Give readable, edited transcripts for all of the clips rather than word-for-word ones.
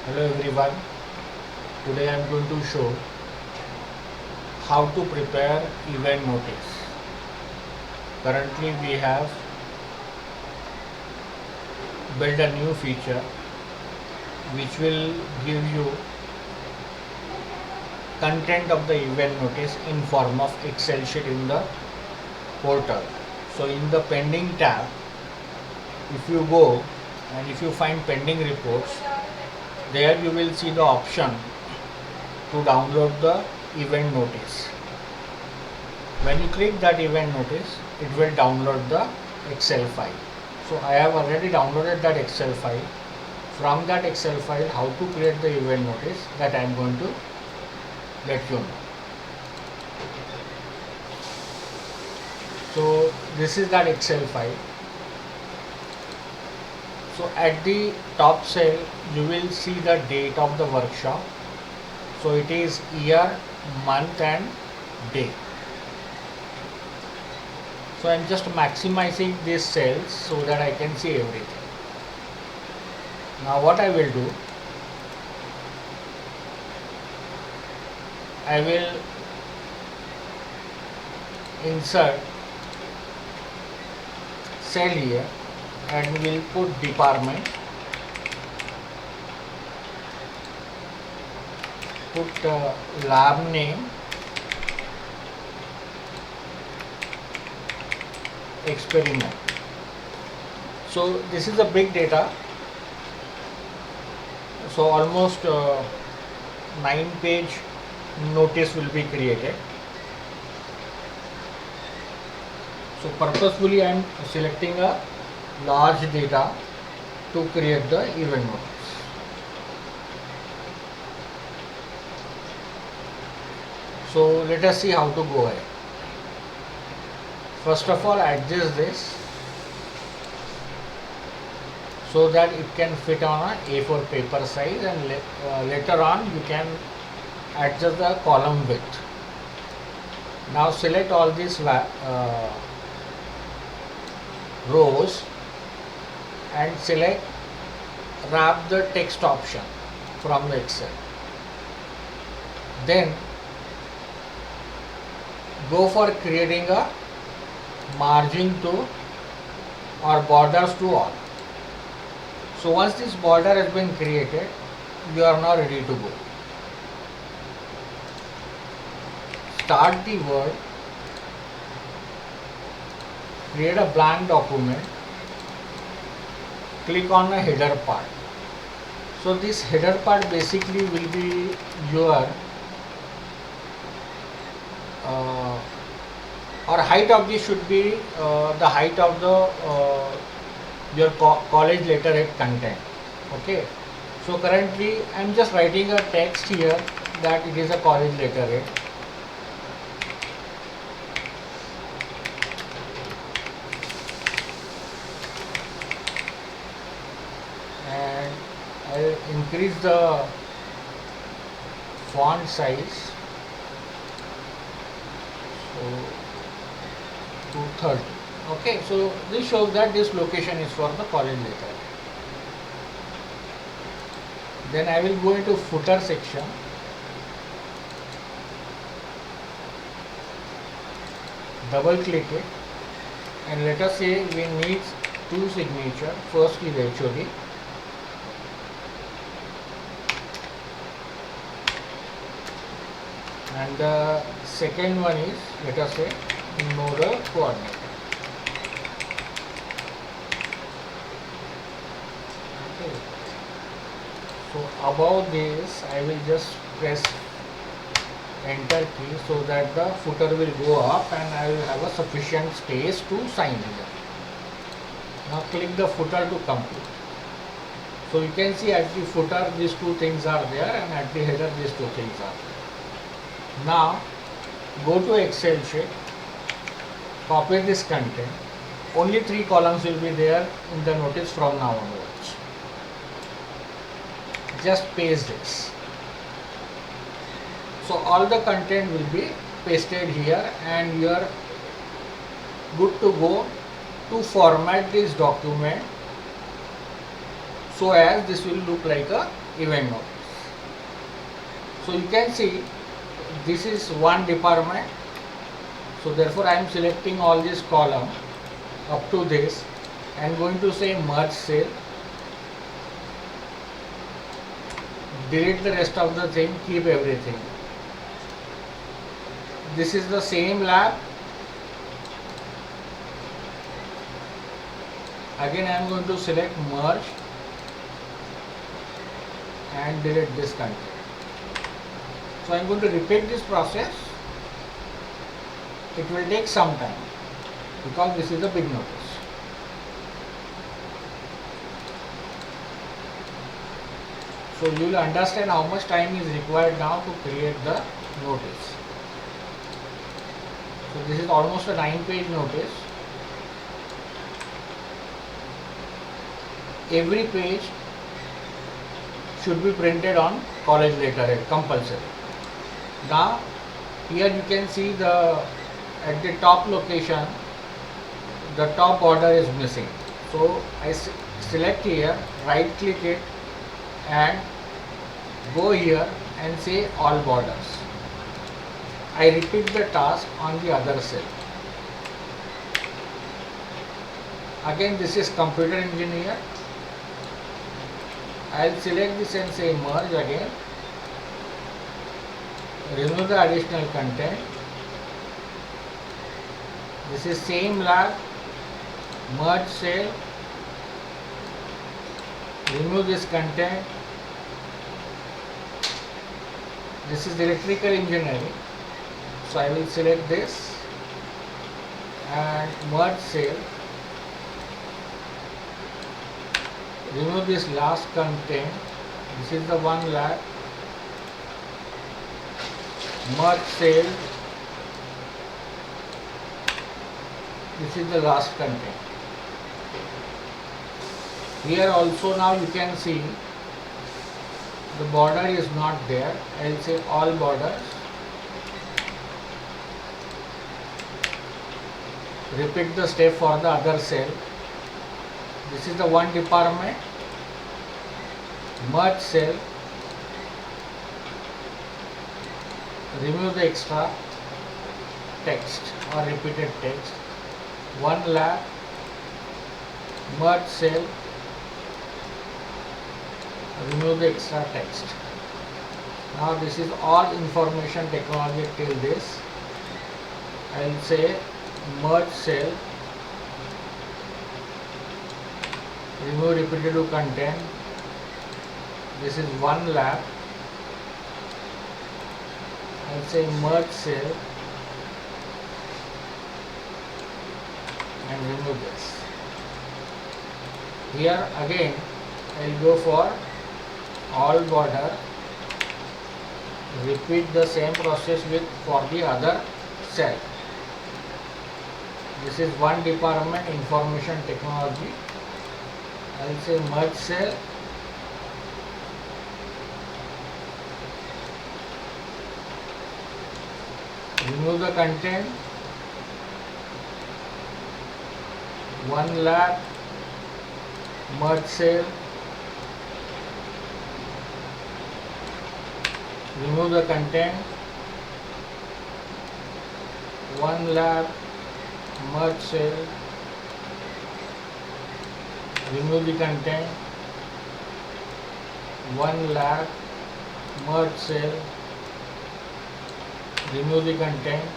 Hello everyone, today I am going to show how to prepare event notice. Currently we have built a new feature which will give you content of the event notice in form of Excel sheet in the portal. So in the pending tab, if you go and if you find pending reports, there you will see the option to download the event notice. When you click that event notice, it will download the Excel file. So I have already downloaded that Excel file. From that Excel file, how to create the event notice, that I am going to let you know. So this is that Excel file. So at the top cell, you will see the date of the workshop. So it is year, month and day. So I am just maximizing these cells so that I can see everything. Now what I will do, I will insert cell here and will put department, put lab name, experiment. So this is a big data. So almost 9-page notice will be created. So purposefully I am selecting a large data to create the event notice. So let us see how to go ahead. First of all, adjust this so that it can fit on a A4 paper size, and later on you can adjust the column width. Now select all these rows and select wrap the text option from the Excel. Then go for creating a margin to or borders to all. So once this border has been created, you are now ready to go. Start the Word, create a blank document, click on the header part. So this header part basically will be your or height of this should be the height of the your college letterhead content. Okay, so currently I am just writing a text here that it is a college letterhead. And I will increase the font size to 30. Okay, so this shows that this location is for the college letterhead. Then I will go into footer section. Double click it and let us say we need two signatures. First is HOD, and the second one is, let us say, nodal coordinator. Okay. So above this I will just press enter key so that the footer will go up and I will have a sufficient space to sign here. Now click the footer to complete. So you can see at the footer these two things are there and at the header these two things are there. Now go to Excel sheet, copy this content. Only 3 columns will be there in the notice from now onwards. Just paste this. So all the content will be pasted here and you are good to go to format this document so as this will look like a event notice. So you can see this is one department. So therefore I am selecting all this column up to this and going to say merge cell. Delete the rest of the thing, keep everything. This is the same lab. Again I am going to select merge and delete this content. So I am going to repeat this process. It will take some time because this is a big notice. So you will understand how much time is required now to create the notice. So this is almost a 9-page notice. Every page should be printed on college letterhead, compulsory. Now here you can see at the top location the top border is missing. So I select here, right click it and go here and say all borders. I repeat the task on the other cell. Again this is computer engineer. I will select this and say merge again. Remove the additional content. This is same lab. Merge cell. Remove this content. This is electrical engineering. So I will select this and merge cell. Remove this last content. This is the one lab. Merge cell. This is the last content. Here also now you can see the border is not there. I will say all borders. Repeat the step for the other cell. This is the one department. Merge cell. Remove the extra text or repeated text. One lab. Merge cell. Remove the extra text. Now this is all information technology till this. I will say merge cell. Remove repetitive content. This is one lab. I will say merge cell and remove this. Here again I will go for all border. Repeat the same process for the other cell. This is one department, information technology. I will say merge cell. Remove the content. One lab. Merge cell. Remove the content. One lab. Merge cell. Remove the content. One lab. Merge cell. Remove the content.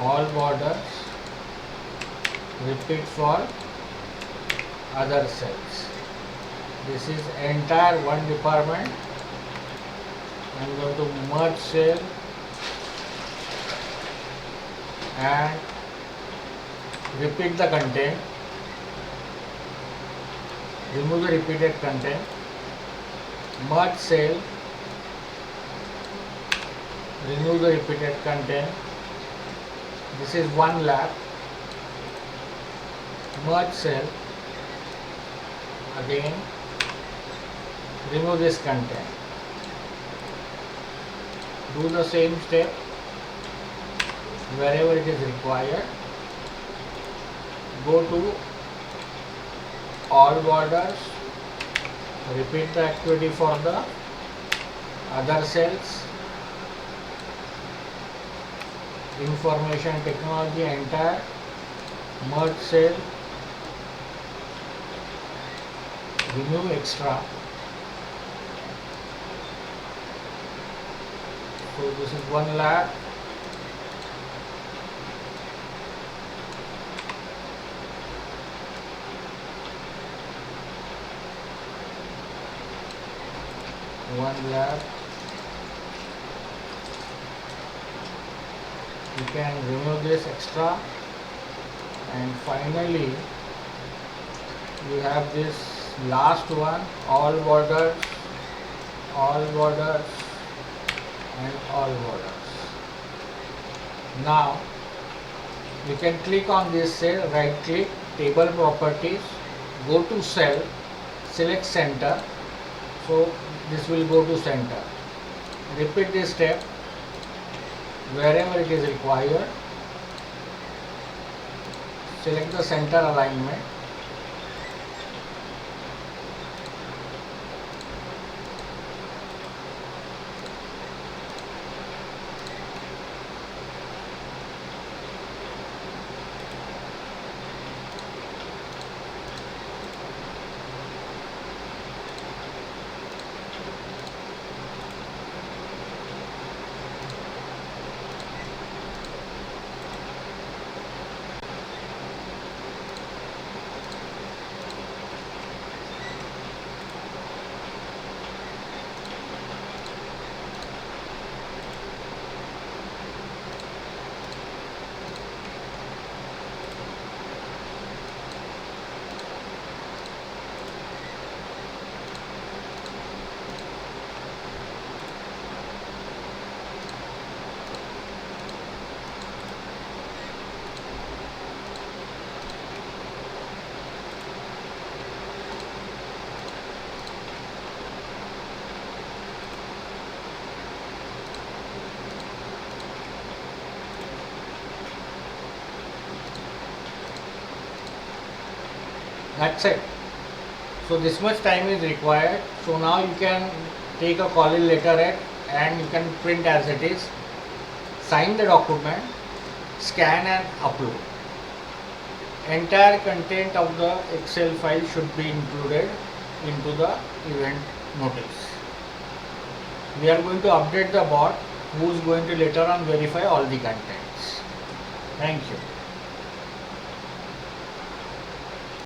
All borders. Repeat for other cells. This is entire one department. I am going to merge cell and repeat the content. Remove the repeated content. Merge cell. Remove the repeated content. This is one lab. Merge cell. Again remove this content. Do the same step wherever it is required. Go to all borders. Repeat the activity for the other cells. Information technology entire, merge cell, remove extra. So this is one lab. One lab. You can remove this extra, and finally you have this last one, all borders, and all borders. Now you can click on this cell, right click, table properties, go to cell, select center. So this will go to center. Repeat this step wherever it is required. Select the center alignment. That's it. So this much time is required. So now you can take a call in letterhead and you can print as it is, sign the document, scan and upload. Entire content of the Excel file should be included into the event notice. We are going to update the bot who is going to later on verify all the contents. Thank you.